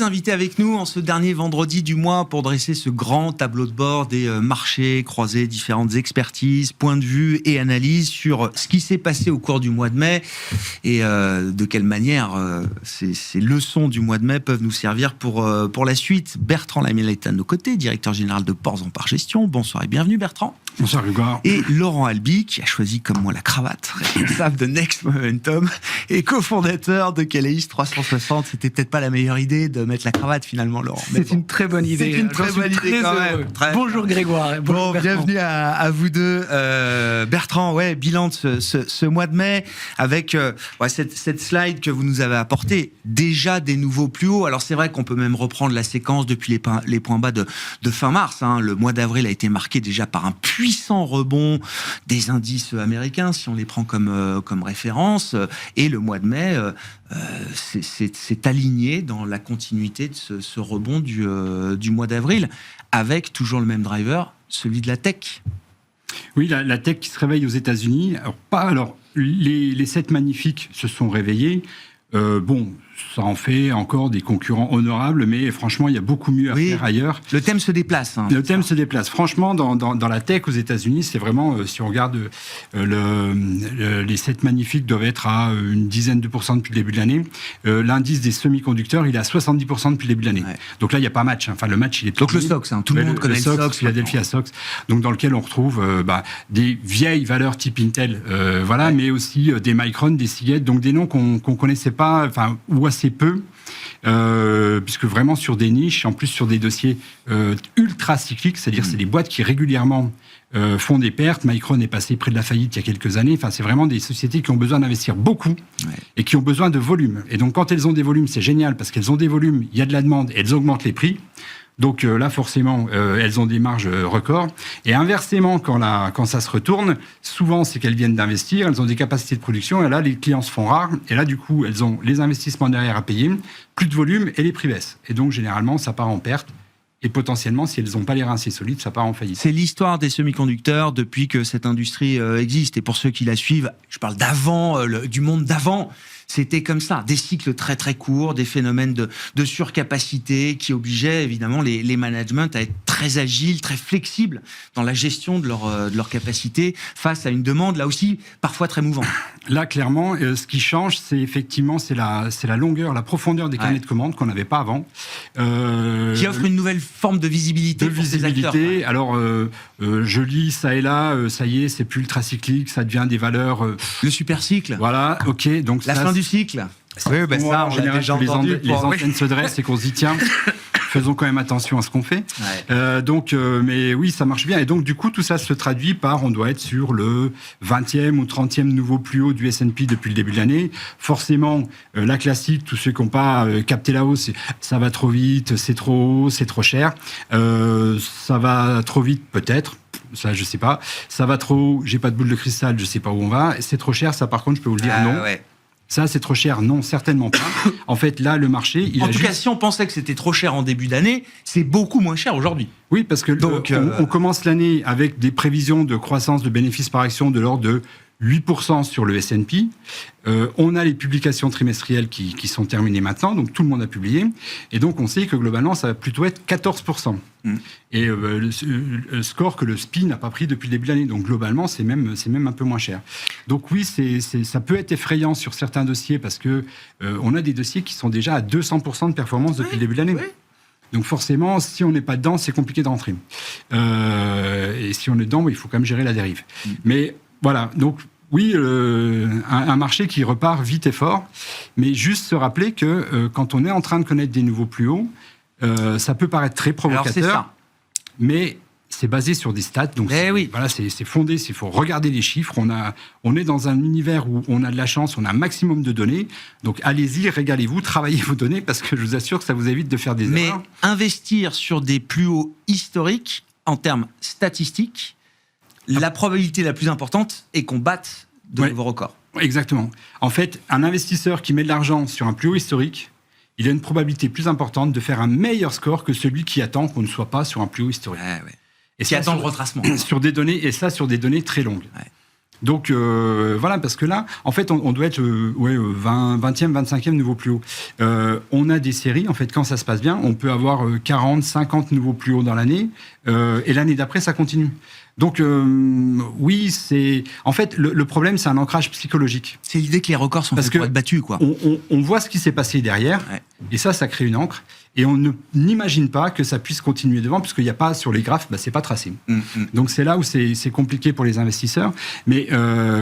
invités avec nous en ce dernier vendredi du mois pour dresser ce grand tableau de bord des marchés, croiser différentes expertises, points de vue et analyses sur ce qui s'est passé au cours du mois de mai et de quelle manière ces leçons du mois de mai peuvent nous servir pour la suite. Bertrand Lamiel est à nos côtés, directeur général de Ports en Par Gestion. Bonsoir et bienvenue Bertrand. Bonsoir Grégoire. Et Laurent Albi, qui a choisi comme moi la cravate, responsable de Next Momentum et cofondateur de Caleis 360. C'était peut-être pas la meilleure idée de mettre la cravate finalement, Laurent. C'est une très bonne idée. C'est une très bonne idée quand même. Bonjour Grégoire. Bonjour bienvenue à vous deux. Bertrand, bilan de ce mois de mai avec cette slide que vous nous avez apportée. Déjà des nouveaux plus hauts. Alors c'est vrai qu'on peut même reprendre la séquence depuis les points bas de fin mars. Le mois d'avril a été marqué déjà par un puissant rebond des indices américains, si on les prend comme référence. Et le mois de mai s'est aligné dans la continuité de ce rebond du mois d'avril, avec toujours le même driver, celui de la tech. Oui, la tech qui se réveille aux États-Unis. Alors, les 7 magnifiques se sont réveillés. Ça en fait encore des concurrents honorables, mais franchement, il y a beaucoup mieux à faire ailleurs. Le thème se déplace. Le thème se déplace. Franchement, dans la tech aux États-Unis, c'est vraiment, si on regarde les 7 magnifiques doivent être à une dizaine de pourcents depuis le début de l'année. L'indice des semi-conducteurs, il est à 70% depuis le début de l'année. Ouais. Donc là, il n'y a pas match. Enfin, le match, il est... Donc le SOX, tout le monde connaît le SOX. Philadelphia SOX, donc dans lequel on retrouve des vieilles valeurs type Intel, mais aussi des Micron, des Seagate, donc des noms qu'on connaissait pas, ou assez peu, puisque vraiment sur des niches, en plus sur des dossiers ultra cycliques, c'est-à-dire c'est des boîtes qui régulièrement font des pertes. Micron est passé près de la faillite il y a quelques années. Enfin, c'est vraiment des sociétés qui ont besoin d'investir beaucoup et qui ont besoin de volume. Et donc, quand elles ont des volumes, c'est génial parce qu'elles ont des volumes, il y a de la demande et elles augmentent les prix. Donc là, forcément, elles ont des marges records. Et inversement, quand ça se retourne, souvent, c'est qu'elles viennent d'investir, elles ont des capacités de production, et là, les clients se font rares. Et là, du coup, elles ont les investissements derrière à payer, plus de volume, et les prix baissent. Et donc, généralement, ça part en perte. Et potentiellement, si elles n'ont pas les reins assez solides, ça part en faillite. C'est l'histoire des semi-conducteurs depuis que cette industrie existe. Et pour ceux qui la suivent, je parle d'avant, du monde d'avant, c'était comme ça, des cycles très très courts, des phénomènes de surcapacité qui obligeaient évidemment les managements à être très agiles, très flexibles dans la gestion de leur capacité face à une demande là aussi parfois très mouvante. Là, clairement, ce qui change, c'est effectivement la longueur, la profondeur des carnets de commandes qu'on n'avait pas avant. Qui offre une nouvelle forme de visibilité pour ces acteurs. Alors, je lis ça et là, ça y est, c'est plus ultra cyclique, ça devient des valeurs... Le super cycle. Voilà, ok. Donc la fin du cycle. Oui, ça, en général, déjà entendu. Les antennes se dressent et qu'on se dit, tiens, faisons quand même attention à ce qu'on fait. Ouais. Mais oui, ça marche bien. Et donc, du coup, tout ça se traduit par, on doit être sur le 20e ou 30e nouveau plus haut du S&P depuis le début de l'année. Forcément, la classique, tous ceux qui n'ont pas capté la hausse, ça va trop vite, c'est trop haut, c'est trop cher. Ça va trop vite, peut-être. Ça, je sais pas. Ça va trop haut, j'ai pas de boule de cristal, je sais pas où on va. C'est trop cher, ça, par contre, je peux vous le dire, non. Ouais. Ça, c'est trop cher. Non, certainement pas. En fait, là, le marché... En tout cas, si on pensait que c'était trop cher en début d'année, c'est beaucoup moins cher aujourd'hui. Oui, parce que on commence l'année avec des prévisions de croissance de bénéfices par action de l'ordre de 8% sur le S&P. On a les publications trimestrielles qui sont terminées maintenant, donc tout le monde a publié. Et donc, on sait que globalement, ça va plutôt être 14%. Et le score que le SPI n'a pas pris depuis le début de l'année. Donc, globalement, c'est même un peu moins cher. Donc, oui, ça peut être effrayant sur certains dossiers parce que on a des dossiers qui sont déjà à 200% de performance depuis le début de l'année. Oui. Donc forcément, si on n'est pas dedans, c'est compliqué de rentrer. Et si on est dedans, il faut quand même gérer la dérive. Mais voilà, donc oui, un marché qui repart vite et fort, mais juste se rappeler que quand on est en train de connaître des nouveaux plus hauts, ça peut paraître très provocateur, mais c'est basé sur des stats, donc voilà, c'est fondé, il faut regarder les chiffres. On est dans un univers où on a de la chance, on a un maximum de données, donc allez-y, régalez-vous, travaillez vos données, parce que je vous assure que ça vous évite de faire des erreurs. Mais investir sur des plus hauts historiques, en termes statistiques, la probabilité la plus importante est qu'on batte de nouveaux records. Exactement. En fait, un investisseur qui met de l'argent sur un plus haut historique, il a une probabilité plus importante de faire un meilleur score que celui qui attend qu'on ne soit pas sur un plus haut historique. Et qui attend le retracement. Sur des données, et ça sur des données très longues. Donc voilà, parce que là, en fait, on doit être 20e, 25e nouveau plus haut. On a des séries, en fait, quand ça se passe bien, on peut avoir 40, 50 nouveaux plus hauts dans l'année, et l'année d'après, ça continue. Donc oui, c'est... En fait, le problème, c'est un ancrage psychologique. C'est l'idée que les records sont faits pour être battus, quoi. On voit ce qui s'est passé derrière, et ça crée une encre. Et on n'imagine pas que ça puisse continuer devant, puisqu'il n'y a pas, sur les graphes, c'est pas tracé. Donc c'est là où c'est compliqué pour les investisseurs. Mais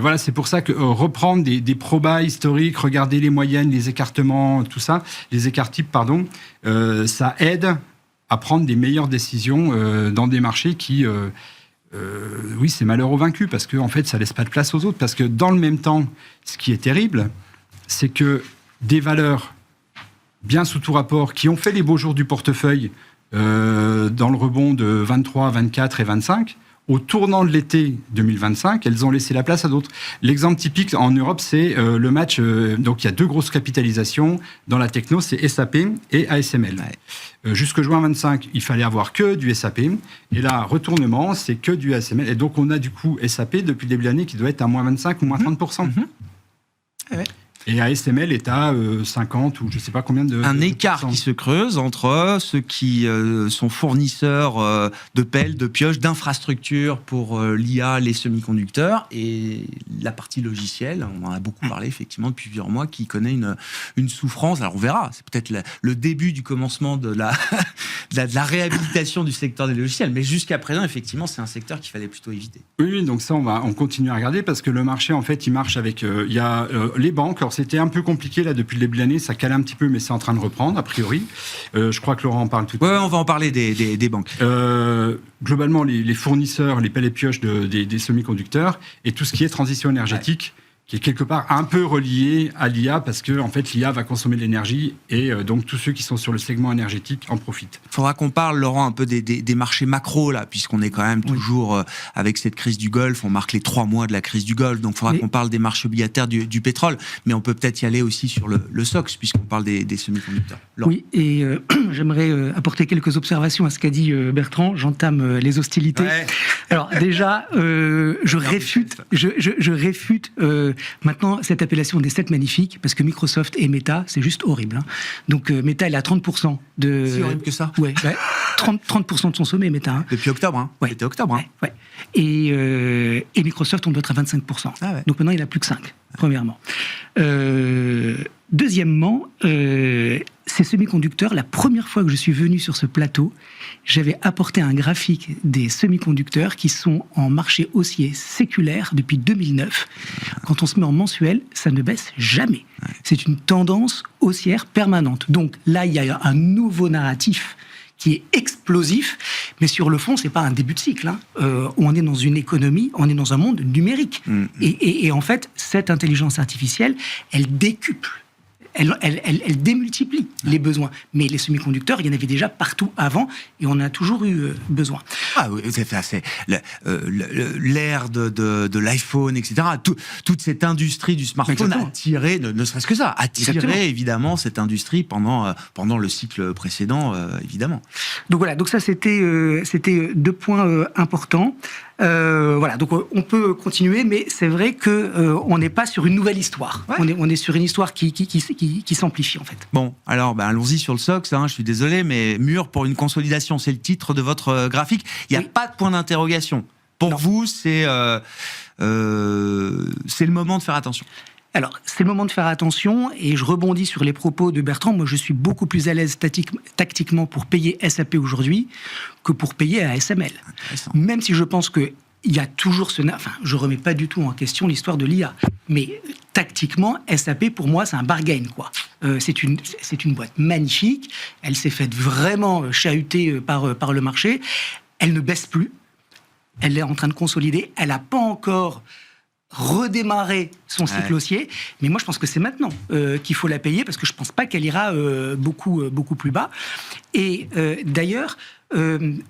voilà, c'est pour ça que reprendre des probas historiques, regarder les moyennes, les écartements, tout ça, les écarts types, pardon, ça aide à prendre des meilleures décisions dans des marchés qui... oui, c'est malheur aux vaincus, parce qu'en fait, ça laisse pas de place aux autres. Parce que dans le même temps, ce qui est terrible, c'est que des valeurs bien sous tout rapport, qui ont fait les beaux jours du portefeuille dans le rebond de 23, 24 et 25, au tournant de l'été 2025, elles ont laissé la place à d'autres. L'exemple typique en Europe, c'est le match. Donc, il y a 2 grosses capitalisations dans la techno, c'est SAP et ASML. Jusque juin 25, il fallait avoir que du SAP. Et là, retournement, c'est que du ASML. Et donc, on a du coup SAP depuis le début de l'année qui doit être à moins 25 ou moins 30%. Ouais. Et ASML est à 50 ou je ne sais pas combien de... Un écart qui se creuse entre ceux qui sont fournisseurs de pelles, de pioches, d'infrastructures pour l'IA, les semi-conducteurs, et la partie logicielle, on en a beaucoup parlé effectivement depuis plusieurs mois, qui connaît une souffrance. Alors on verra, c'est peut-être le début du commencement de la réhabilitation du secteur des logiciels, mais jusqu'à présent, effectivement, c'est un secteur qu'il fallait plutôt éviter. Oui, donc ça, on continue à regarder, parce que le marché, en fait, il marche avec... Il y a les banques. Alors, c'était un peu compliqué, là, depuis le début de l'année. Ça calme un petit peu, mais c'est en train de reprendre, a priori. Je crois que Laurent en parle tout à l'heure. Oui, on va en parler des banques. Globalement, les fournisseurs, les pelles et pioches des semi-conducteurs, et tout ce qui est transition énergétique, qui est quelque part un peu relié à l'IA, parce que en fait, l'IA va consommer de l'énergie, et donc tous ceux qui sont sur le segment énergétique en profitent. Il faudra qu'on parle, Laurent, un peu des marchés macro, là, puisqu'on est quand même toujours avec cette crise du Golfe. On marque les 3 mois de la crise du Golfe, donc il faudra qu'on parle des marchés obligataires du pétrole, mais on peut peut-être y aller aussi sur le SOX, puisqu'on parle des semi-conducteurs. Laurent. Oui, et j'aimerais apporter quelques observations à ce qu'a dit Bertrand. J'entame les hostilités. Ouais. Alors déjà, je réfute maintenant cette appellation des 7 magnifiques, parce que Microsoft et Meta, c'est juste horrible. Hein. Donc Meta, elle a 30% de... C'est horrible que ça. Ouais, 30% de son sommet, Meta. Hein. Depuis octobre, hein. Ouais. C'était octobre. Hein. Ouais. Et Microsoft, on doit être à 25%. Ah ouais. Donc maintenant, il n'y en a plus que 5, premièrement. Deuxièmement, ces semi-conducteurs, la première fois que je suis venu sur ce plateau, j'avais apporté un graphique des semi-conducteurs qui sont en marché haussier séculaire depuis 2009. Quand on se met en mensuel, ça ne baisse jamais. C'est une tendance haussière permanente. Donc là, il y a un nouveau narratif qui est explosif, mais sur le fond, c'est pas un début de cycle. Hein. On est dans une économie, on est dans un monde numérique. Et en fait, cette intelligence artificielle, elle décuple. Elle démultiplie les besoins. Mais les semi-conducteurs, il y en avait déjà partout avant, et on en a toujours eu besoin. Ah oui, c'est l'ère de l'iPhone, etc. Toute cette industrie du smartphone a attiré, ne serait-ce que ça, évidemment cette industrie pendant le cycle précédent, évidemment. Donc voilà, donc ça c'était 2 points importants. Voilà, donc on peut continuer, mais c'est vrai que on n'est pas sur une nouvelle histoire. Ouais. On est sur une histoire qui s'amplifie en fait. Bon, alors allons-y sur le SOX. Hein, je suis désolé, mais mûr pour une consolidation, c'est le titre de votre graphique. Il n'y a pas de point d'interrogation. Pour vous, c'est le moment de faire attention. Alors, c'est le moment de faire attention, et je rebondis sur les propos de Bertrand. Moi, je suis beaucoup plus à l'aise tactiquement pour payer SAP aujourd'hui que pour payer ASML. Même si je pense qu'il y a toujours enfin, je remets pas du tout en question l'histoire de l'IA. Mais tactiquement, SAP, pour moi, c'est un bargain, quoi. C'est une boîte magnifique. Elle s'est faite vraiment chahuter par le marché. Elle ne baisse plus. Elle est en train de consolider. Elle n'a pas encore redémarrer son cycle haussier, mais moi je pense que c'est maintenant qu'il faut la payer, parce que je pense pas qu'elle ira beaucoup plus bas. Et d'ailleurs,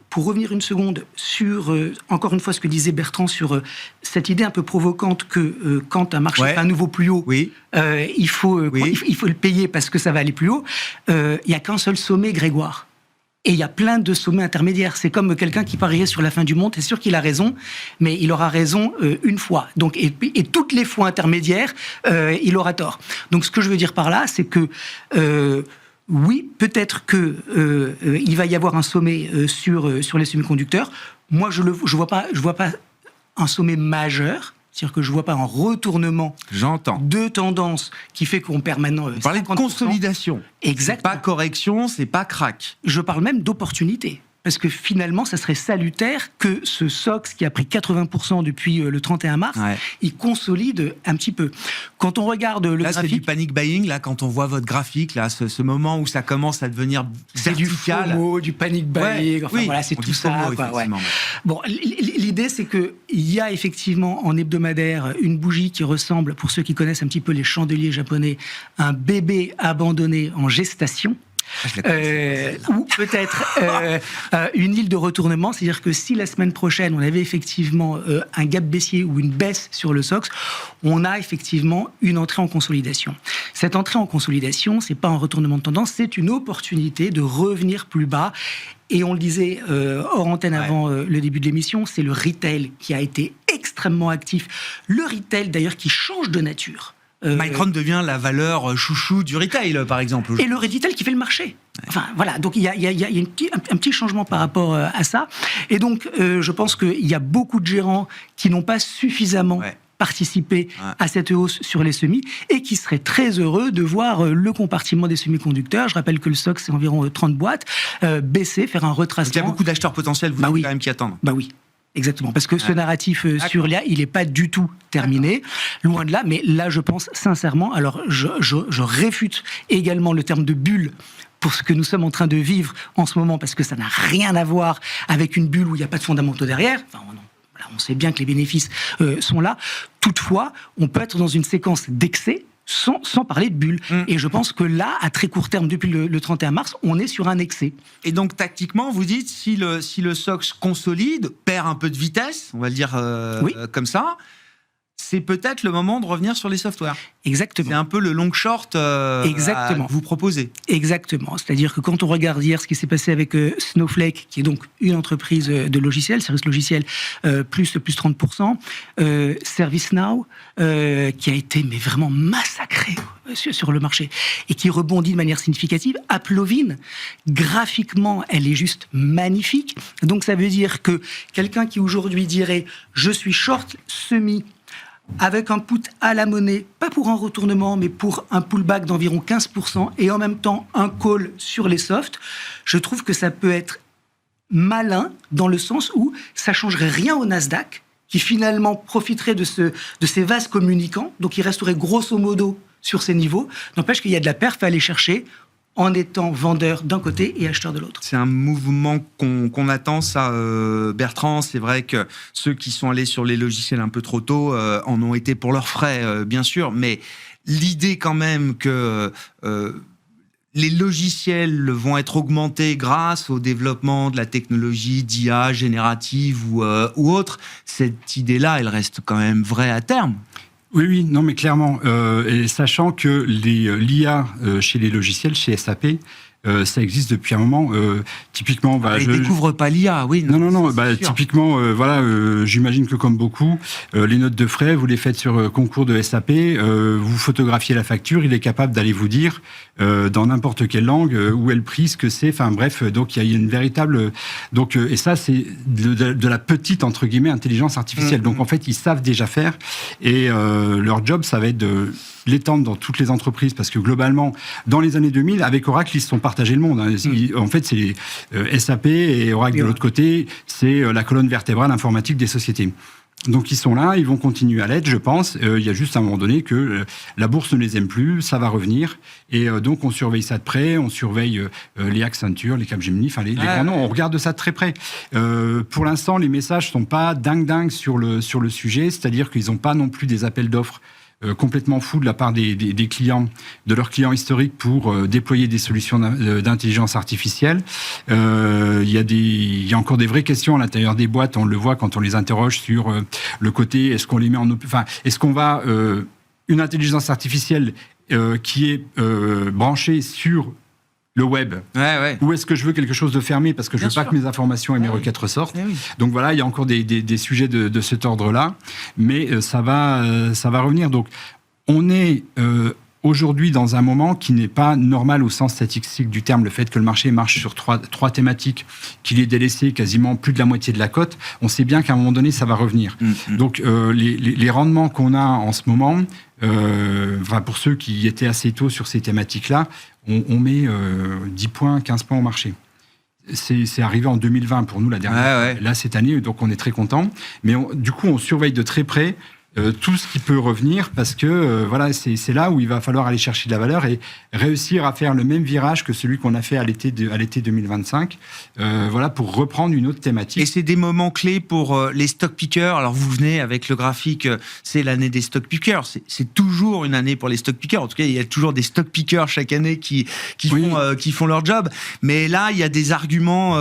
pour revenir une seconde sur encore une fois ce que disait Bertrand sur cette idée un peu provocante que quand un marché fait un nouveau plus haut, il faut le payer parce que ça va aller plus haut. Il y a qu'un seul sommet, Grégoire. Et il y a plein de sommets intermédiaires. C'est comme quelqu'un qui parierait sur la fin du monde. C'est sûr qu'il a raison, mais il aura raison une fois. Donc, et toutes les fois intermédiaires, il aura tort. Donc, ce que je veux dire par là, c'est que oui, peut-être que il va y avoir un sommet sur les semi-conducteurs. Moi, je vois pas un sommet majeur. C'est-à-dire que je ne vois pas un retournement de tendance qui fait qu'on perd maintenant 50%. Vous parlez de consolidation. Exactement. C'est pas correction, c'est pas crack. Je parle même d'opportunité. Parce que finalement, ça serait salutaire que ce SOX qui a pris 80% depuis le 31 mars, il consolide un petit peu. Quand on regarde le graphique... Là, c'est du panic buying, là, quand on voit votre graphique, là, ce moment où ça commence à devenir vertical. C'est du FOMO, du panic buying, voilà, c'est tout ça. Bon, l'idée, c'est qu'il y a effectivement en hebdomadaire une bougie qui ressemble, pour ceux qui connaissent un petit peu les chandeliers japonais, un bébé abandonné en gestation. Ou peut-être une île de retournement, c'est-à-dire que si la semaine prochaine on avait effectivement un gap baissier ou une baisse sur le SOX, on a effectivement une entrée en consolidation. Cette entrée en consolidation, c'est pas un retournement de tendance, c'est une opportunité de revenir plus bas. Et on le disait hors antenne avant le début de l'émission, c'est le retail qui a été extrêmement actif. Le retail d'ailleurs qui change de nature. Micron devient la valeur chouchou du retail, par exemple. Et le retail qui fait le marché. Enfin, voilà. Donc, il y a un petit changement par rapport à ça. Et donc, je pense qu'il y a beaucoup de gérants qui n'ont pas suffisamment participé à cette hausse sur les semis et qui seraient très heureux de voir le compartiment des semi-conducteurs. Je rappelle que le SOX, c'est environ 30 boîtes, baisser, faire un retracement. Donc, il y a beaucoup d'acheteurs potentiels, vous dites quand même qui attendent. Bah oui. Exactement, parce que ce narratif sur l'IA, il n'est pas du tout terminé, loin de là, mais là, je pense sincèrement, alors je réfute également le terme de bulle pour ce que nous sommes en train de vivre en ce moment, parce que ça n'a rien à voir avec une bulle où il n'y a pas de fondamentaux derrière. Enfin, non. Voilà, on sait bien que les bénéfices sont là. Toutefois, on peut être dans une séquence d'excès, sans parler de bulle. Et je pense que là, à très court terme, depuis le 31 mars, on est sur un excès. Et donc, tactiquement, vous dites, si le SOX consolide, perd un peu de vitesse, on va le dire comme ça, c'est peut-être le moment de revenir sur les softwares. Exactement. C'est un peu le long short à vous proposer. Exactement. C'est-à-dire que quand on regarde hier ce qui s'est passé avec Snowflake, qui est donc une entreprise de logiciels, service logiciel, plus 30%, ServiceNow, qui a été mais vraiment massacré sur le marché et qui rebondit de manière significative. AppLovin, graphiquement, elle est juste magnifique. Donc ça veut dire que quelqu'un qui aujourd'hui dirait « je suis short semi », avec un put à la monnaie, pas pour un retournement, mais pour un pullback d'environ 15%, et en même temps un call sur les softs, je trouve que ça peut être malin, dans le sens où ça changerait rien au Nasdaq, qui finalement profiterait de ces vases communicants, donc il resterait grosso modo sur ces niveaux. N'empêche qu'il y a de la perf à aller chercher, en étant vendeur d'un côté et acheteur de l'autre. C'est un mouvement qu'on attend, ça, Bertrand. C'est vrai que ceux qui sont allés sur les logiciels un peu trop tôt en ont été pour leurs frais, bien sûr, mais l'idée quand même que les logiciels vont être augmentés grâce au développement de la technologie d'IA générative ou autre, cette idée-là, elle reste quand même vraie à terme. Oui, non, mais clairement. Et sachant que l'IA chez les logiciels, chez SAP, ça existe depuis un moment. Typiquement, je découvre pas l'IA, oui. Non. Typiquement, j'imagine que comme beaucoup, les notes de frais, vous les faites sur concours de SAP, vous photographiez la facture, il est capable d'aller vous dire dans n'importe quelle langue où est le prix, ce que c'est. Enfin bref, donc il y a une véritable. Donc et ça, c'est de la petite entre guillemets intelligence artificielle. Donc en fait, ils savent déjà faire et leur job, ça va être de l'étendre dans toutes les entreprises, parce que globalement, dans les années 2000, avec Oracle, ils se sont partagés le monde. En fait, c'est SAP et Oracle de l'autre côté, c'est la colonne vertébrale informatique des sociétés. Donc ils sont là, ils vont continuer à l'être, je pense. Il y a juste à un moment donné que la bourse ne les aime plus, ça va revenir. Et donc on surveille ça de près, on surveille les Accenture, les Capgemini, enfin les grands noms, on regarde ça de très près. Pour l'instant, les messages sont pas dingues sur le sujet, c'est-à-dire qu'ils n'ont pas non plus des appels d'offres complètement fou de la part des clients, de leurs clients historiques pour déployer des solutions d'intelligence artificielle. Il y a encore des vraies questions à l'intérieur des boîtes, on le voit quand on les interroge sur le côté, est-ce qu'on les met est-ce qu'on va une intelligence artificielle qui est branchée sur le web. Ou est-ce que je veux quelque chose de fermé parce que je veux pas que mes informations et mes requêtes ressortent. Donc voilà, il y a encore des sujets de cet ordre-là, mais ça va revenir. Donc on est aujourd'hui dans un moment qui n'est pas normal au sens statistique du terme. Le fait que le marché marche sur trois thématiques, qu'il ait délaissé quasiment plus de la moitié de la cote, on sait bien qu'à un moment donné, ça va revenir. Donc les rendements qu'on a en ce moment, pour ceux qui étaient assez tôt sur ces thématiques-là, on met 10 points, 15 points au marché. C'est arrivé en 2020 pour nous la dernière. Là, cette année, donc on est très contents. Mais du coup, on surveille de très près tout ce qui peut revenir parce que c'est là où il va falloir aller chercher de la valeur et réussir à faire le même virage que celui qu'on a fait à l'été 2025 pour reprendre une autre thématique. Et c'est des moments clés pour les stock pickers. Alors vous venez avec le graphique, c'est l'année des stock pickers. C'est toujours une année pour les stock pickers. En tout cas, il y a toujours des stock pickers chaque année qui font leur job. Mais là, il y a des arguments,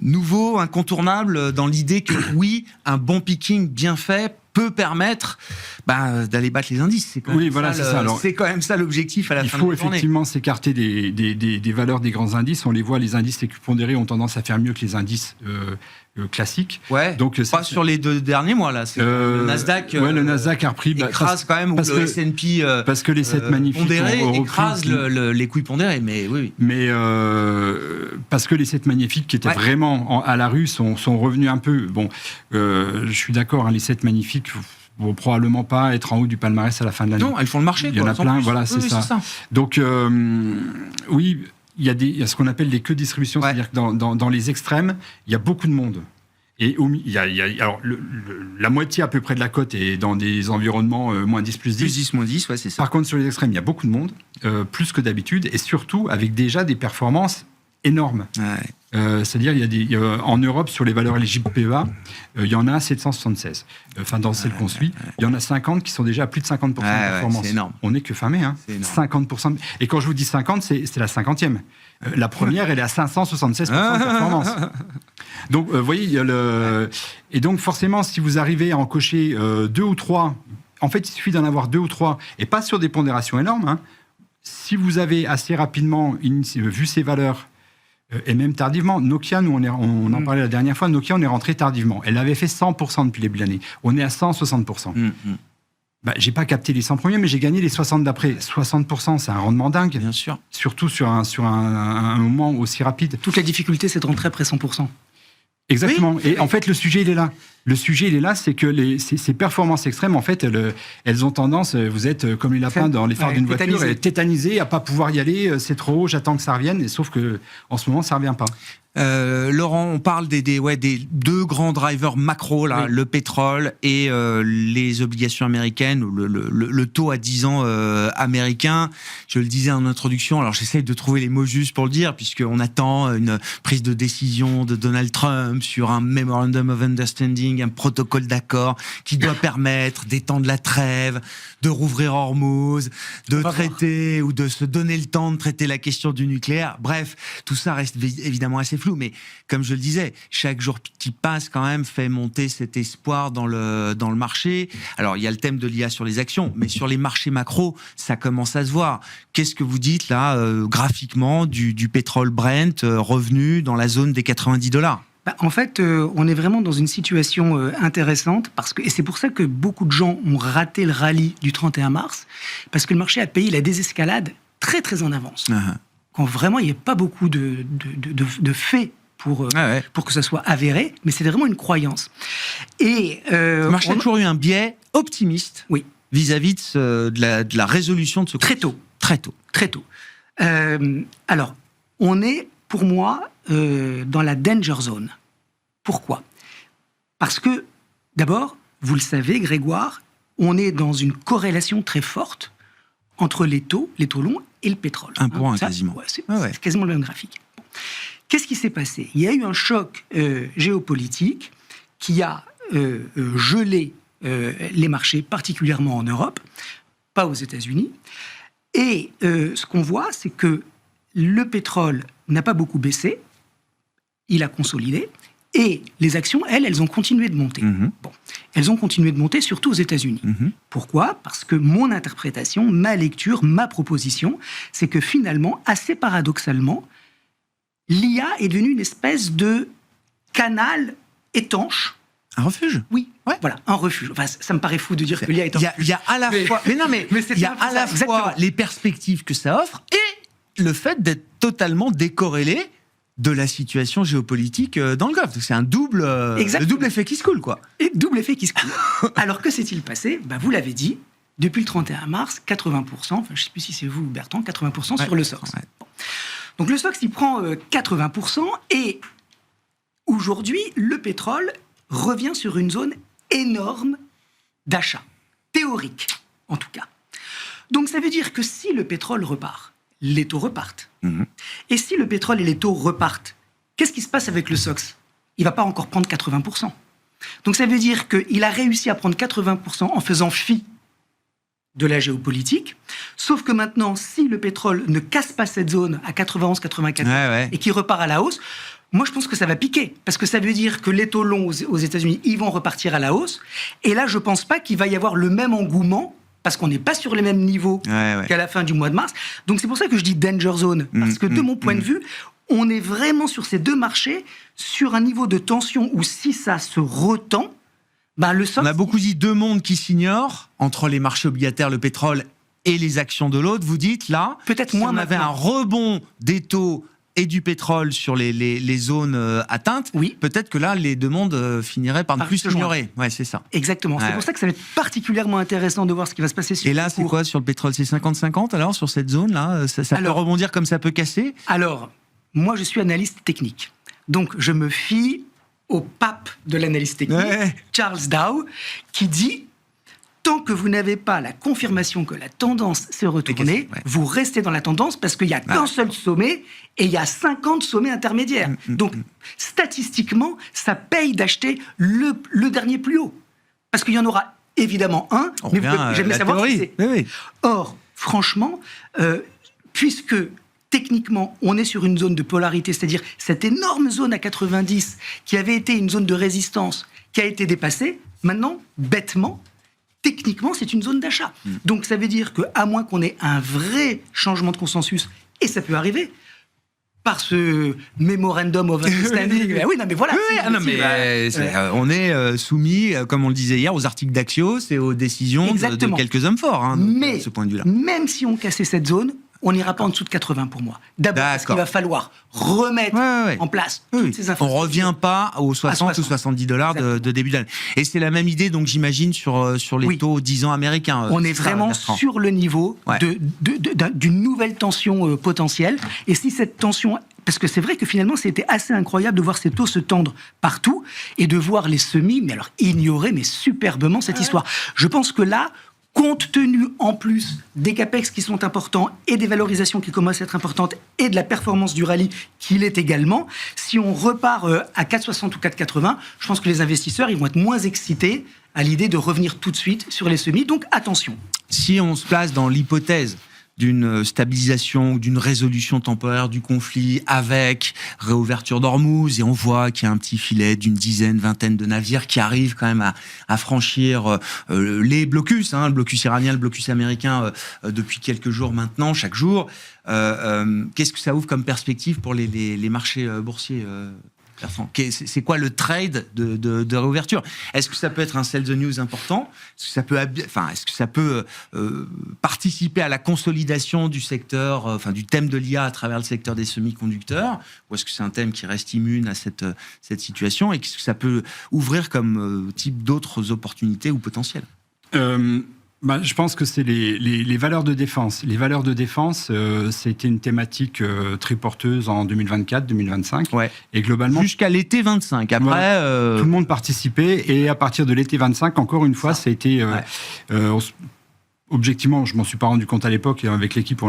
nouveaux, incontournables dans l'idée que oui, un bon picking bien fait peut permettre d'aller battre les indices. C'est quand même ça l'objectif à la fin de la journée. Il faut effectivement s'écarter des valeurs des grands indices. On les voit, les indices équipondérés ont tendance à faire mieux que les indices classiques. Donc pas sur les 2 derniers mois là. Le Nasdaq. Le Nasdaq a repris. Écrase quand même le S&P. Parce que les 7 magnifiques pondérés écrasent les couilles pondérées. Mais oui. Mais parce que les 7 magnifiques qui étaient vraiment à la rue sont revenus un peu. Bon, je suis d'accord. Les 7 magnifiques vont probablement pas être en haut du palmarès à la fin de l'année. Non, elles font le marché. Il y en a plein. C'est ça. Donc oui. Il y a ce qu'on appelle les queues de distribution, c'est-à-dire que dans les extrêmes, il y a beaucoup de monde. Et alors, la moitié à peu près de la cote est dans des environnements moins 10, plus 10. Plus 10, moins 10, c'est ça. Par contre, sur les extrêmes, il y a beaucoup de monde, plus que d'habitude, et surtout avec déjà des performances énormes. C'est-à-dire, en Europe, sur les valeurs éligibles PEA, il y en a 776. Dans celles qu'on suit, il y en a 50 qui sont déjà à plus de 50% de performance. C'est énorme. On n'est que fin mai, 50%. Et quand je vous dis 50, c'est la 50e. La première, elle est à 576% de performance. Donc, vous voyez, il y a et donc, forcément, si vous arrivez à en cocher 2 ou 3, en fait, il suffit d'en avoir 2 ou 3, et pas sur des pondérations énormes. Si vous avez assez rapidement vu ces valeurs, et même tardivement, Nokia, nous, on en parlait la dernière fois, Nokia, on est rentré tardivement. Elle avait fait 100% depuis le début de l'année. On est à 160%. J'ai pas capté les 100 premiers, mais j'ai gagné les 60 d'après. 60%, c'est un rendement dingue. Bien sûr. Surtout sur un moment aussi rapide. Toute la difficulté, c'est de rentrer après 100%. Exactement. Oui. Et en fait, le sujet, il est là. Le sujet, il est là, c'est que ces performances extrêmes, en fait, elles ont tendance, vous êtes comme les lapins dans les phares d'une voiture, tétanisés, à pas pouvoir y aller, c'est trop haut, j'attends que ça revienne, et sauf que en ce moment, ça revient pas. Laurent, on parle des 2 grands drivers macro, là, le pétrole et les obligations américaines, ou le taux à 10 ans américain. Je le disais en introduction, alors j'essaie de trouver les mots justes pour le dire, puisqu'on attend une prise de décision de Donald Trump sur un Memorandum of Understanding, un protocole d'accord qui doit permettre d'étendre la trêve, de rouvrir Hormuz, de traiter ou de se donner le temps de traiter la question du nucléaire. Bref, tout ça reste évidemment assez flou, mais comme je le disais, chaque jour qui passe quand même fait monter cet espoir dans le marché. Alors il y a le thème de l'IA sur les actions, mais sur les marchés macro, ça commence à se voir. Qu'est-ce que vous dites là, graphiquement, du pétrole Brent revenu dans la zone des $90? En fait, on est vraiment dans une situation intéressante, et c'est pour ça que beaucoup de gens ont raté le rallye du 31 mars, parce que le marché a payé la désescalade très très en avance. Quand vraiment il n'y a pas beaucoup de faits pour que ça soit avéré, mais c'est vraiment une croyance. Et le marché a toujours eu un biais optimiste vis-à-vis de la résolution de ce conflit. Très tôt. Alors, on est, pour moi, dans la danger zone. Pourquoi ? Parce que, d'abord, vous le savez, Grégoire, on est dans une corrélation très forte entre les taux longs et le pétrole. 1 pour 1, quasiment. C'est quasiment le même graphique. Bon. Qu'est-ce qui s'est passé ? Il y a eu un choc géopolitique qui a gelé les marchés, particulièrement en Europe, pas aux États-Unis. Et ce qu'on voit, c'est que le pétrole n'a pas beaucoup baissé, il a consolidé, et les actions, elles ont continué de monter. Bon. elles ont continué de monter, surtout aux États-Unis. Pourquoi ? Parce que mon interprétation, ma lecture, ma proposition, c'est que finalement, assez paradoxalement, l'IA est devenue une espèce de canal étanche. Un refuge ? Oui, voilà, un refuge. Enfin, ça me paraît fou de dire que l'IA est un refuge. Il y a à la fois, il y a à la fois les perspectives que ça offre et le fait d'être totalement décorrélé de la situation géopolitique dans le Golfe. Donc c'est un double, le double effet qui se coule, quoi. Et double effet qui se coule. Alors que s'est-il passé ? Vous l'avez dit, depuis le 31 mars, 80%, je ne sais plus si c'est vous, Bertrand, 80% sur le SOX. Ouais. Bon. Donc le SOX, il prend 80%, et aujourd'hui, le pétrole revient sur une zone énorme d'achat, théorique en tout cas. Donc ça veut dire que si le pétrole repart, les taux repartent. Et si le pétrole et les taux repartent, qu'est-ce qui se passe avec le SOX ? Il ne va pas encore prendre 80%. Donc ça veut dire qu'il a réussi à prendre 80% en faisant fi de la géopolitique, sauf que maintenant, si le pétrole ne casse pas cette zone à 91-94 et qu'il repart à la hausse, moi, je pense que ça va piquer, parce que ça veut dire que les taux longs aux États-Unis, ils vont repartir à la hausse. Et là, je ne pense pas qu'il va y avoir le même engouement, parce qu'on n'est pas sur les mêmes niveaux qu'à la fin du mois de mars. Donc, c'est pour ça que je dis danger zone, parce que de mon point de vue, on est vraiment sur ces deux marchés, sur un niveau de tension où si ça se retend, le SOX... On a beaucoup dit deux mondes qui s'ignorent, entre les marchés obligataires, le pétrole et les actions de l'autre. Vous dites, là, peut-être si moins on avait un rebond des taux et du pétrole sur les zones atteintes, peut-être que là, les deux mondes finiraient par ne plus s'ignorer. Ouais, c'est ça. Exactement. C'est pour ça que ça va être particulièrement intéressant de voir ce qui va se passer sur Et là, c'est quoi sur le pétrole ? C'est 50-50 alors, sur cette zone-là ? Ça peut rebondir comme ça peut casser ? Alors, moi, je suis analyste technique. Donc, je me fie au pape de l'analyse technique, Charles Dow, qui dit... Tant que vous n'avez pas la confirmation que la tendance s'est retournée, vous restez dans la tendance parce qu'il n'y a qu'un seul sommet et il y a 50 sommets intermédiaires. Donc, statistiquement, ça paye d'acheter le dernier plus haut. Parce qu'il y en aura évidemment un, mais vous pouvez jamais savoir qui c'est. Or, franchement, puisque techniquement, on est sur une zone de polarité, c'est-à-dire cette énorme zone à 90 qui avait été une zone de résistance qui a été dépassée, maintenant, bêtement, techniquement, c'est une zone d'achat. Donc, ça veut dire qu'à moins qu'on ait un vrai changement de consensus, et ça peut arriver, par ce Memorandum of Understanding. On est soumis, comme on le disait hier, aux articles d'Axios et aux décisions de quelques hommes forts, mais de ce point de vue-là. Même si on cassait cette zone, on n'ira pas en dessous de 80 pour moi. D'abord, parce qu'il va falloir remettre en place toutes ces infrastructures. On ne revient pas aux 60 ou 70 dollars de début d'année. Et c'est la même idée, donc j'imagine, sur les taux 10 ans américains. On est vraiment sur le niveau d'une nouvelle tension potentielle. Et si cette tension... Parce que c'est vrai que finalement, c'était assez incroyable de voir ces taux se tendre partout et de voir les semis, mais alors ignorer superbement cette histoire. Je pense que là... Compte tenu en plus des capex qui sont importants et des valorisations qui commencent à être importantes et de la performance du rallye qui l'est également, si on repart à 4,60 ou 4,80, je pense que les investisseurs ils vont être moins excités à l'idée de revenir tout de suite sur les semis. Donc attention. Si on se place dans l'hypothèse d'une stabilisation ou d'une résolution temporaire du conflit avec réouverture d'Ormuz, et on voit qu'il y a un petit filet d'une dizaine, vingtaine de navires qui arrivent quand même à franchir les blocus, le blocus iranien, le blocus américain depuis quelques jours maintenant, chaque jour. Qu'est-ce que ça ouvre comme perspective pour les marchés boursiers C'est quoi le trade de réouverture ? Est-ce que ça peut être un sell the news important ? Est-ce que ça peut participer à la consolidation du secteur, du thème de l'IA à travers le secteur des semi-conducteurs ? Ou est-ce que c'est un thème qui reste immune à cette situation ? Et qu'est-ce que ça peut ouvrir comme type d'autres opportunités ou potentiels ? Je pense que c'est les valeurs de défense. Les valeurs de défense, c'était une thématique très porteuse en 2024-2025. Et globalement... Jusqu'à l'été 25. Après... Tout le monde participait. Et à partir de l'été 25, encore une fois, ça a été... Objectivement, je m'en suis pas rendu compte à l'époque, et avec l'équipe,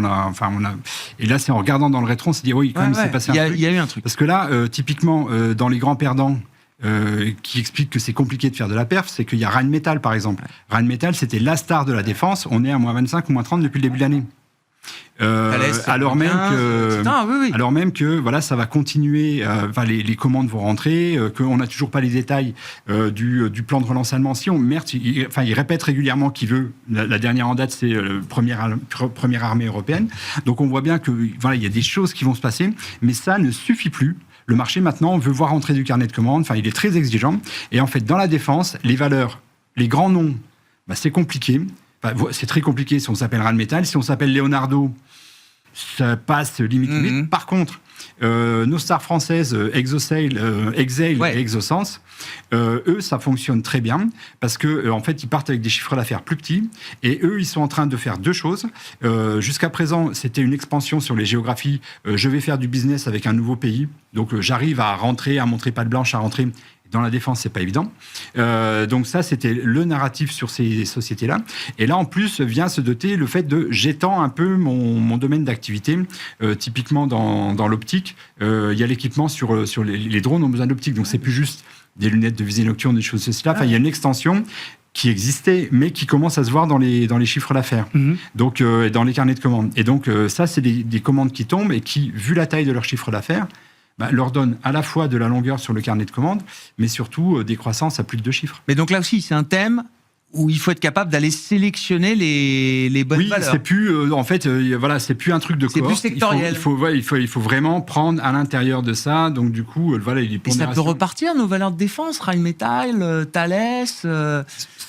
et là, c'est en regardant dans le rétro, on s'est dit, quand même, c'est passé un truc. Il y a eu un truc. Parce que là, typiquement, dans les grands perdants, qui explique que c'est compliqué de faire de la perf, c'est qu'il y a Rheinmetall, par exemple. Rheinmetall, c'était la star de la défense. On est à moins 25 ou moins 30 depuis le début de l'année. Alors même que voilà, ça va continuer, les commandes vont rentrer, qu'on n'a toujours pas les détails du plan de relance allemand. Si on il répète régulièrement qu'il veut, la dernière en date, c'est première armée européenne. Donc on voit bien que voilà, il y a des choses qui vont se passer, mais ça ne suffit plus. Le marché maintenant veut voir rentrer du carnet de commandes. Enfin, il est très exigeant. Et en fait, dans la défense, les valeurs, les grands noms, c'est compliqué. Enfin, c'est très compliqué si on s'appelle Rheinmetall. Si on s'appelle Leonardo, ça passe limite. Par contre, nos stars françaises, Exail et Exosense, eux, ça fonctionne très bien parce que en fait, ils partent avec des chiffres d'affaires plus petits et eux, ils sont en train de faire deux choses. Jusqu'à présent, c'était une expansion sur les géographies. Je vais faire du business avec un nouveau pays, donc j'arrive à rentrer, à montrer patte blanche, à rentrer. Dans la défense, c'est pas évident. Donc ça, c'était le narratif sur ces sociétés-là. Et là, en plus, vient se doter le fait de j'étends un peu mon domaine d'activité. Typiquement, dans l'optique, il y a l'équipement sur les drones ont besoin d'optique. Donc c'est plus juste des lunettes de visée nocturne, des choses de ce style-là. Enfin, il y a une extension qui existait, mais qui commence à se voir dans les chiffres d'affaires. Donc, dans les carnets de commandes. Et donc, ça, c'est des commandes qui tombent et qui, vu la taille de leur chiffre d'affaires, leur donne à la fois de la longueur sur le carnet de commandes, mais surtout des croissances à plus de 2 chiffres. Mais donc là aussi, c'est un thème où il faut être capable d'aller sélectionner les bonnes valeurs. Oui, c'est plus c'est plus un truc de cohorte. C'est plus sectoriel. Il faut vraiment prendre à l'intérieur de ça. Donc du coup, il est et ça peut repartir nos valeurs de défense, Rheinmetall, Thales.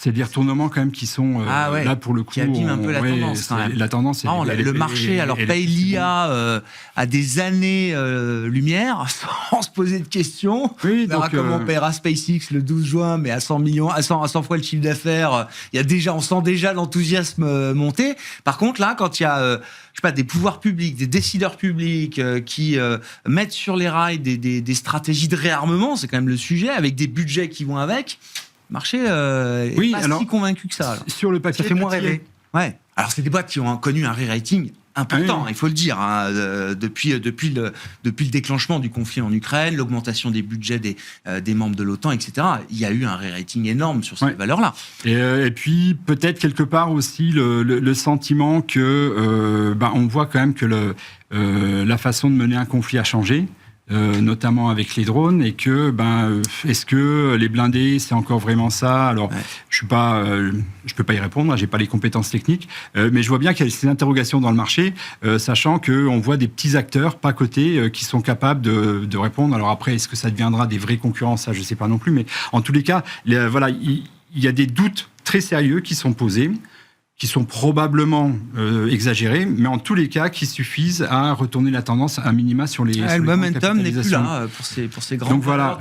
C'est des retournements quand même qui sont là pour le coup. Qui abîment un peu la tendance. La tendance. Le marché paye l'IA à des années-lumière sans se poser de questions. Oui, on verra comment on paiera SpaceX le 12 juin, mais à 100 millions, à 100 fois le chiffre d'affaires. On sent déjà l'enthousiasme monter. Par contre, là, quand il y a des pouvoirs publics, des décideurs publics qui mettent sur les rails des stratégies de réarmement, c'est quand même le sujet, avec des budgets qui vont avec, le marché n'est pas si convaincu que ça. Sur le papier, ça fait moins rêver. Ouais. Alors, c'est des boîtes qui ont connu un re-rating important, il faut le dire, depuis le déclenchement du conflit en Ukraine, l'augmentation des budgets des membres de l'OTAN, etc. Il y a eu un re-rating énorme sur ces valeurs-là. Et puis, peut-être quelque part aussi le sentiment que on voit quand même que la façon de mener un conflit a changé. Notamment avec les drones, et que est-ce que les blindés c'est encore vraiment ça? Alors je peux pas y répondre, j'ai pas les compétences techniques, mais je vois bien qu'il y a ces interrogations dans le marché, sachant que on voit des petits acteurs pas cotés qui sont capables de répondre. Alors après, est-ce que ça deviendra des vrais concurrents? Ça, je sais pas non plus, mais en tous les cas, il y a des doutes très sérieux qui sont posés, qui sont probablement exagérés, mais en tous les cas, qui suffisent à retourner la tendance à minima sur les. Le momentum n'est plus là pour ces grands. Donc voilà.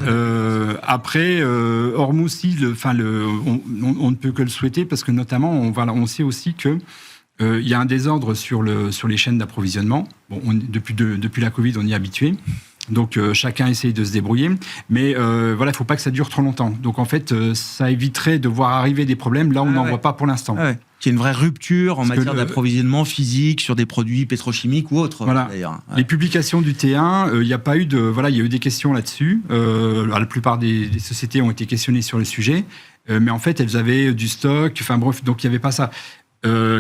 Après, Hormozy, on ne peut que le souhaiter parce que notamment, on sait aussi que il y a un désordre sur les chaînes d'approvisionnement. Bon, depuis la Covid, on y est habitué. Donc chacun essaye de se débrouiller, mais il faut pas que ça dure trop longtemps. Donc en fait, ça éviterait de voir arriver des problèmes là où on n'en voit pas pour l'instant. Qu'il y ait une vraie rupture en matière d'approvisionnement physique sur des produits pétrochimiques ou autres. Voilà. D'ailleurs. Les publications du T1, il n'y a pas eu il y a eu des questions là-dessus. La plupart des sociétés ont été questionnées sur le sujet, mais en fait, elles avaient du stock. Enfin bref, donc il n'y avait pas ça.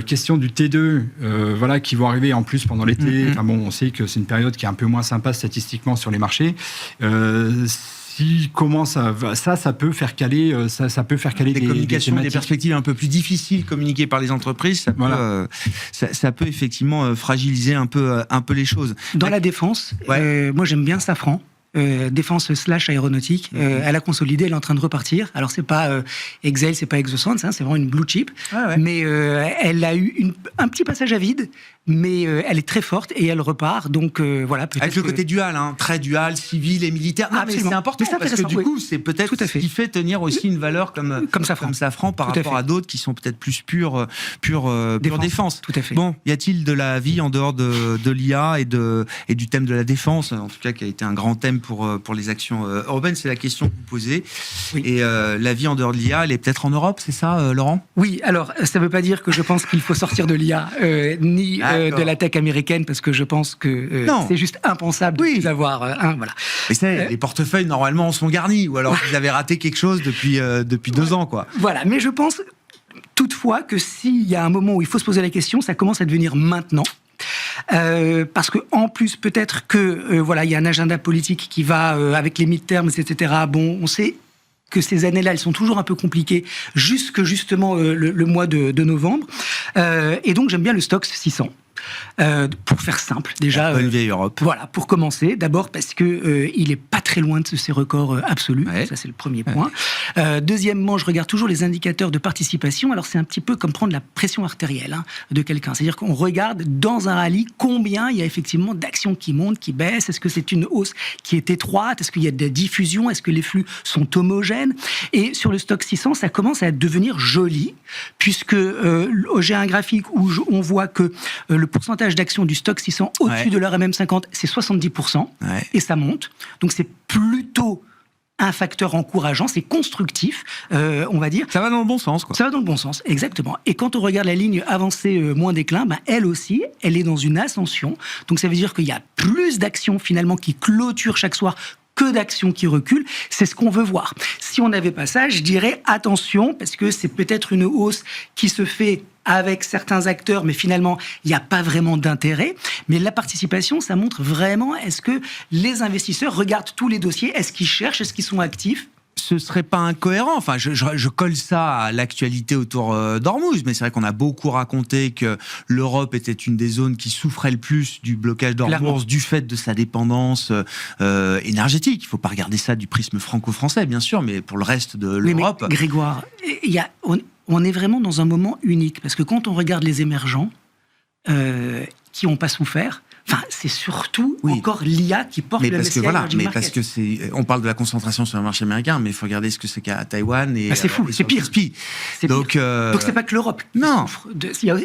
Question du T2, qui vont arriver en plus pendant l'été. On sait que c'est une période qui est un peu moins sympa statistiquement sur les marchés. Si commence ça peut faire caler, des communications, des des perspectives un peu plus difficiles communiquées par les entreprises. Ça peut effectivement fragiliser un peu les choses. Dans la défense, moi j'aime bien Safran. Défense / aéronautique, elle a consolidé, elle est en train de repartir. Alors c'est pas Exail, c'est pas Exosense, c'est vraiment une blue chip, mais elle a eu un petit passage à vide, mais elle est très forte et elle repart. Donc avec le côté dual, très dual, civil et militaire. Mais c'est important parce que du coup c'est peut-être ce qui fait tenir aussi une valeur comme Safran par rapport à d'autres qui sont peut-être plus pure défense. Tout à fait. Bon, y a-t-il de la vie en dehors de l'IA et du thème de la défense, en tout cas qui a été un grand thème pour les actions européennes? C'est la question que vous posez. Et la vie en dehors de l'IA, elle est peut-être en Europe, c'est ça, Laurent? Oui, alors ça ne veut pas dire que je pense qu'il faut sortir de l'IA, ni de la tech américaine, parce que je pense que c'est juste impensable de plus avoir un. Voilà. Mais les portefeuilles, normalement, sont garnis, ou alors vous avez raté quelque chose depuis 2 ans, quoi. Voilà, mais je pense toutefois que s'il y a un moment où il faut se poser la question, ça commence à devenir maintenant. parce que en plus peut-être que voilà, il y a un agenda politique qui va avec les midterms, etc. Bon, on sait que ces années-là, elles sont toujours un peu compliquées, jusque justement le mois de novembre. Et donc j'aime bien le Stoxx 600. Pour faire simple, déjà. Bonne vieille Europe. Voilà, pour commencer. D'abord parce que il est pas très loin de ses records absolus. Ouais. Ça, c'est le premier point. Deuxièmement, je regarde toujours les indicateurs de participation. Alors, c'est un petit peu comme prendre la pression artérielle de quelqu'un. C'est-à-dire qu'on regarde dans un rallye combien il y a effectivement d'actions qui montent, qui baissent. Est-ce que c'est une hausse qui est étroite? Est-ce qu'il y a de la diffusion? Est-ce que les flux sont homogènes? Et sur le Stoxx 600, ça commence à devenir joli, puisque j'ai un graphique où on voit que le pourcentage d'actions du Stoxx 600 au-dessus de leur MM50, c'est 70%, et ça monte. Donc c'est plutôt un facteur encourageant, c'est constructif, on va dire. Ça va dans le bon sens, quoi. Ça va dans le bon sens, exactement. Et quand on regarde la ligne avancée moins déclin, elle aussi, elle est dans une ascension. Donc ça veut dire qu'il y a plus d'actions finalement qui clôturent chaque soir que d'actions qui reculent. C'est ce qu'on veut voir. Si on n'avait pas ça, je dirais attention, parce que c'est peut-être une hausse qui se fait avec certains acteurs, mais finalement, il n'y a pas vraiment d'intérêt. Mais la participation, ça montre vraiment, est-ce que les investisseurs regardent tous les dossiers? Est-ce qu'ils cherchent? Est-ce qu'ils sont actifs? Ce serait pas incohérent. Enfin, je colle ça à l'actualité autour d'Ormuz, mais c'est vrai qu'on a beaucoup raconté que l'Europe était une des zones qui souffrait le plus du blocage d'Ormuz du fait de sa dépendance énergétique. Il faut pas regarder ça du prisme franco-français, bien sûr, mais pour le reste de l'Europe. Mais Grégoire, on est vraiment dans un moment unique, parce que quand on regarde les émergents qui n'ont pas souffert, enfin, c'est surtout encore l'IA qui porte le MSCI Emerging Market. Parce que on parle de la concentration sur le marché américain, mais il faut regarder ce que c'est qu'à Taïwan et c'est fou, c'est pire. Donc c'est pas que l'Europe qui souffre.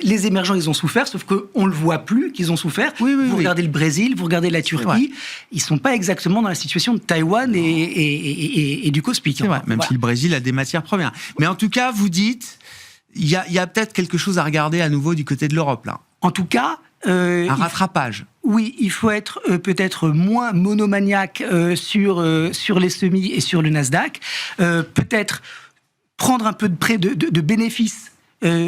Les émergents, ils ont souffert, sauf qu'on le voit plus qu'ils ont souffert. Vous regardez le Brésil, vous regardez la Turquie, ils sont pas exactement dans la situation de Taïwan et du Cospic. C'est vrai, même si le Brésil a des matières premières. Mais en tout cas, vous dites, il y a peut-être quelque chose à regarder à nouveau du côté de l'Europe là. En tout cas. Un rattrapage. Oui, il faut être peut-être moins monomaniaque sur les semis et sur le Nasdaq. Peut-être prendre un peu de bénéfices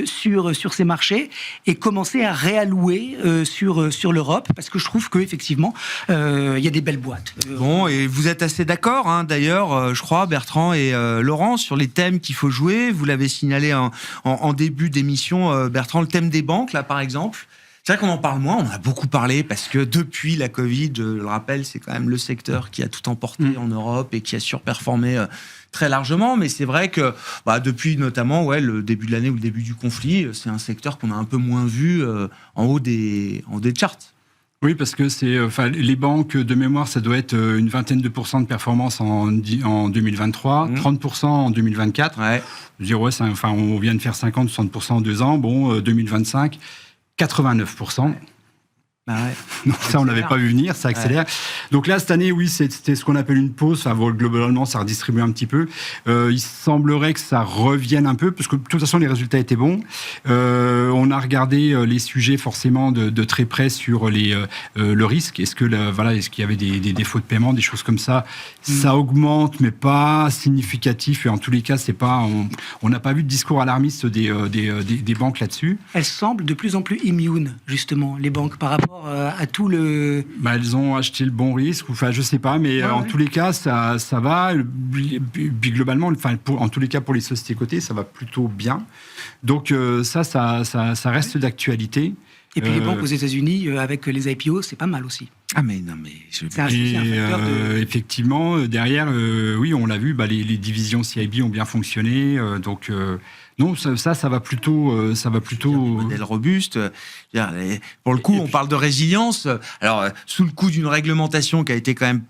sur ces marchés et commencer à réallouer sur l'Europe, parce que je trouve qu'effectivement, il y a des belles boîtes. Bon, et vous êtes assez d'accord, d'ailleurs, je crois, Bertrand et Laurent, sur les thèmes qu'il faut jouer. Vous l'avez signalé en début d'émission, Bertrand, le thème des banques, là, par exemple. C'est vrai qu'on en parle moins, on en a beaucoup parlé, parce que depuis la Covid, je le rappelle, c'est quand même le secteur qui a tout emporté en Europe et qui a surperformé très largement. Mais c'est vrai que depuis notamment le début de l'année ou le début du conflit, c'est un secteur qu'on a un peu moins vu en haut des charts. Oui, parce que les banques de mémoire, ça doit être une vingtaine de % de performance en 2023, 30% en 2024. Ouais. Je veux dire, on vient de faire 50-60% en 2 ans. Bon, 2025... 89%. Donc ça, on l'avait pas vu venir, ça accélère. Donc là, cette année, oui, c'était ce qu'on appelle une pause. Enfin, globalement, ça redistribue un petit peu. Il semblerait que ça revienne un peu, parce que de toute façon, les résultats étaient bons. On a regardé les sujets forcément de très près sur le risque. Est-ce qu'il y avait des défauts de paiement, des choses comme ça? Ça augmente, mais pas significatif. Et en tous les cas, on n'a pas vu de discours alarmiste des banques là-dessus. Elles semblent de plus en plus immunes, justement, les banques, par rapport à tout le... elles ont acheté le bon risque, je sais pas, mais en tous les cas, ça va. Puis globalement, en tous les cas, pour les sociétés cotées, ça va plutôt bien. Donc ça reste d'actualité. Et puis les banques aux États-Unis, avec les IPO, c'est pas mal aussi. Ah mais non, mais... Effectivement, derrière, oui, on l'a vu, les divisions CIB ont bien fonctionné, donc... Non, ça va plutôt. Des modèles robustes. Pour le coup, on parle de résilience. Alors, sous le coup d'une réglementation qui a été quand même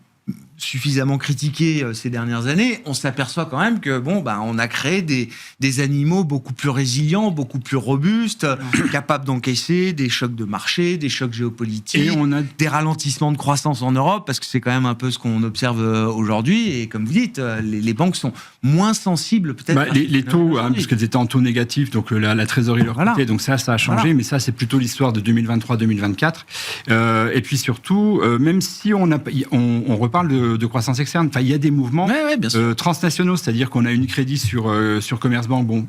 suffisamment critiquée ces dernières années, on s'aperçoit quand même que on a créé des animaux beaucoup plus résilients, beaucoup plus robustes, capables d'encaisser des chocs de marché, des chocs géopolitiques, et des ralentissements de croissance en Europe, parce que c'est quand même un peu ce qu'on observe aujourd'hui. Et comme vous dites, les banques sont moins sensibles peut-être. Les taux, parce qu'elles étaient en taux négatif, donc la trésorerie leur coûtait, donc ça a changé, mais ça c'est plutôt l'histoire de 2023-2024. Et puis surtout, même si on reparle de croissance externe, il y a des mouvements bien sûr. transnationaux, c'est-à-dire qu'on a Unicredit sur Commerzbank,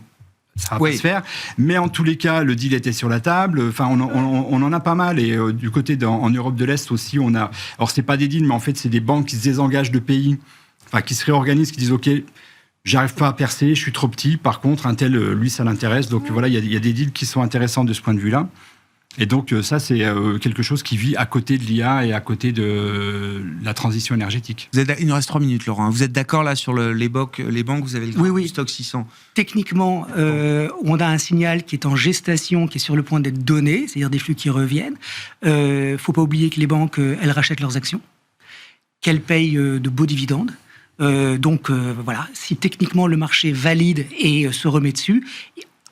va pas se faire. Mais en tous les cas, le deal était sur la table. Enfin, on en a pas mal. Et du côté en Europe de l'Est aussi, on a. Alors, c'est pas des deals, mais en fait, c'est des banques qui se désengagent de pays, enfin, qui se réorganisent, qui disent OK. J'arrive pas à percer, je suis trop petit. Par contre, un tel, lui, ça l'intéresse. Donc voilà, il y a des deals qui sont intéressants de ce point de vue-là. Et donc ça, c'est quelque chose qui vit à côté de l'IA et à côté de la transition énergétique. Il nous reste 3 minutes, Laurent. Vous êtes d'accord là sur les banques, vous avez le stock 600. Techniquement, on a un signal qui est en gestation, qui est sur le point d'être donné, c'est-à-dire des flux qui reviennent. Faut pas oublier que les banques, elles rachètent leurs actions, qu'elles payent de beaux dividendes. Donc voilà, si techniquement le marché valide et se remet dessus,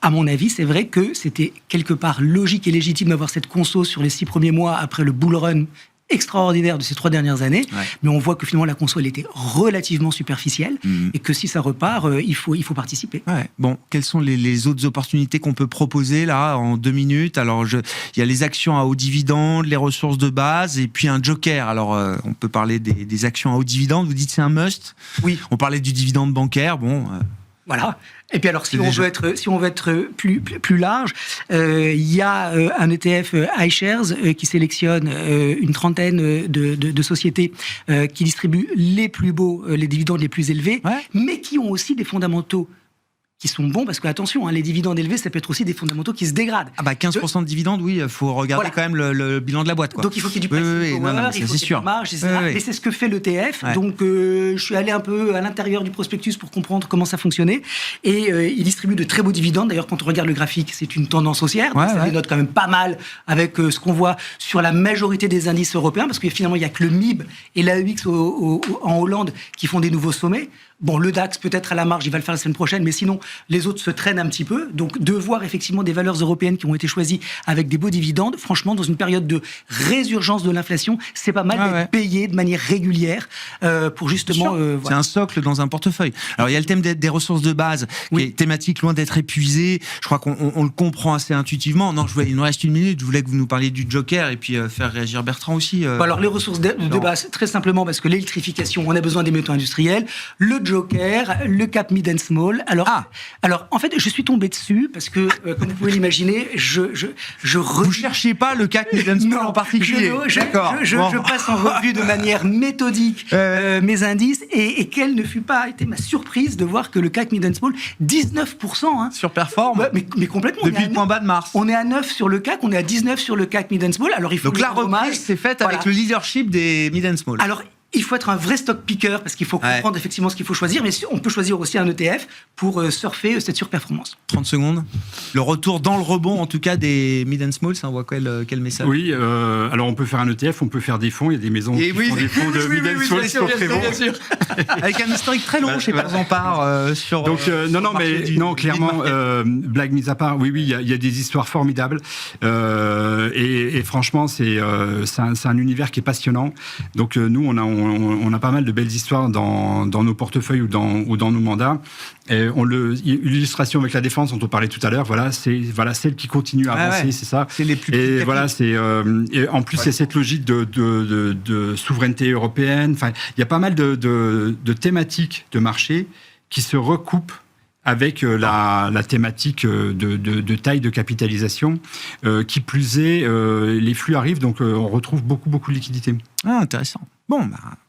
à mon avis, c'est vrai que c'était quelque part logique et légitime d'avoir cette conso sur les 6 premiers mois après le bull run extraordinaire de ces 3 dernières années, mais on voit que finalement la conso elle était relativement superficielle et que si ça repart, il faut participer. Ouais. Bon, quelles sont les autres opportunités qu'on peut proposer là en 2 minutes? Alors, il y a les actions à haut dividende, les ressources de base et puis un joker. Alors, on peut parler des actions à haut dividende. Vous dites c'est un must? Oui. On parlait du dividende bancaire. Bon. Voilà. Et puis alors, si on veut être plus large, il y a un ETF iShares qui sélectionne une trentaine de sociétés qui distribuent les plus beaux, les dividendes les plus élevés, mais qui ont aussi des fondamentaux qui sont bons, parce que attention, les dividendes élevés, ça peut être aussi des fondamentaux qui se dégradent. 15% de dividendes, oui, il faut regarder quand même le bilan de la boîte, quoi. Donc il faut qu'il y ait du pricing power, il faut qu'il y ait des marges, etc. Et c'est ce que fait l'ETF. Donc je suis allé un peu à l'intérieur du prospectus pour comprendre comment ça fonctionnait. Et il distribue de très beaux dividendes. D'ailleurs, quand on regarde le graphique, c'est une tendance haussière. Donc ça dénote quand même pas mal avec ce qu'on voit sur la majorité des indices européens, parce que finalement, il n'y a que le MIB et l'AEX en Hollande qui font des nouveaux sommets. Bon, le DAX, peut-être à la marge, il va le faire la semaine prochaine, mais sinon, les autres se traînent un petit peu. Donc, de voir effectivement des valeurs européennes qui ont été choisies avec des beaux dividendes, franchement, dans une période de résurgence de l'inflation, c'est pas mal d'être payé de manière régulière pour justement... C'est un socle dans un portefeuille. Alors, il y a le thème des ressources de base, qui est thématique, loin d'être épuisé. Je crois qu'on le comprend assez intuitivement. Non, il nous reste 1 minute. Je voulais que vous nous parliez du joker et puis faire réagir Bertrand aussi. Alors, les ressources de base, très simplement, parce que l'électrification, on a besoin des métaux industriels. Le joker, le cap mid and small. Alors, en fait, je suis tombé dessus parce que, comme vous pouvez l'imaginer, Vous cherchiez pas le cap mid and small en particulier. Je passe en revue de manière méthodique mes indices et quelle ne fut pas été ma surprise de voir que le CAC Mid and Small, 19%. Surperforme. Mais complètement. Depuis le point bas de mars. On est à 9 sur le CAC, on est à 19 sur le CAC Mid and Small. Alors, il faut donc la reprise s'est faite avec le leadership des Mid and Small. Alors, il faut être un vrai stock picker parce qu'il faut comprendre effectivement ce qu'il faut choisir, mais on peut choisir aussi un ETF pour surfer cette surperformance. 30 secondes. Le retour dans le rebond, en tout cas, des mid and small, ça envoie quel message? Oui, alors on peut faire un ETF, on peut faire des fonds. Il y a des maisons qui font des fonds de mid and small qui sont très bons. Avec un historique très long chez Portzamparc sur. Donc non, clairement, blague mise à part, oui, il y a des histoires formidables et franchement, c'est un univers qui est passionnant. Donc nous, on a pas mal de belles histoires dans nos portefeuilles ou dans nos mandats. L'illustration avec la défense dont on parlait tout à l'heure, c'est celle qui continue à avancer, c'est ça. C'est les plus. Et voilà, et en plus, il y a cette logique de souveraineté européenne. Enfin, il y a pas mal de thématiques de marché qui se recoupent avec la thématique de taille de capitalisation. Qui plus est, les flux arrivent, donc on retrouve beaucoup de liquidités. Ah, intéressant. Bon,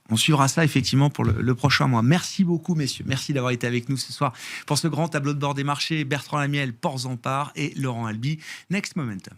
on suivra ça effectivement pour le prochain mois. Merci beaucoup, messieurs. Merci d'avoir été avec nous ce soir pour ce grand tableau de bord des marchés. Bertrand Lamiel, Portzamparc et Laurent Albi. Next Momentum.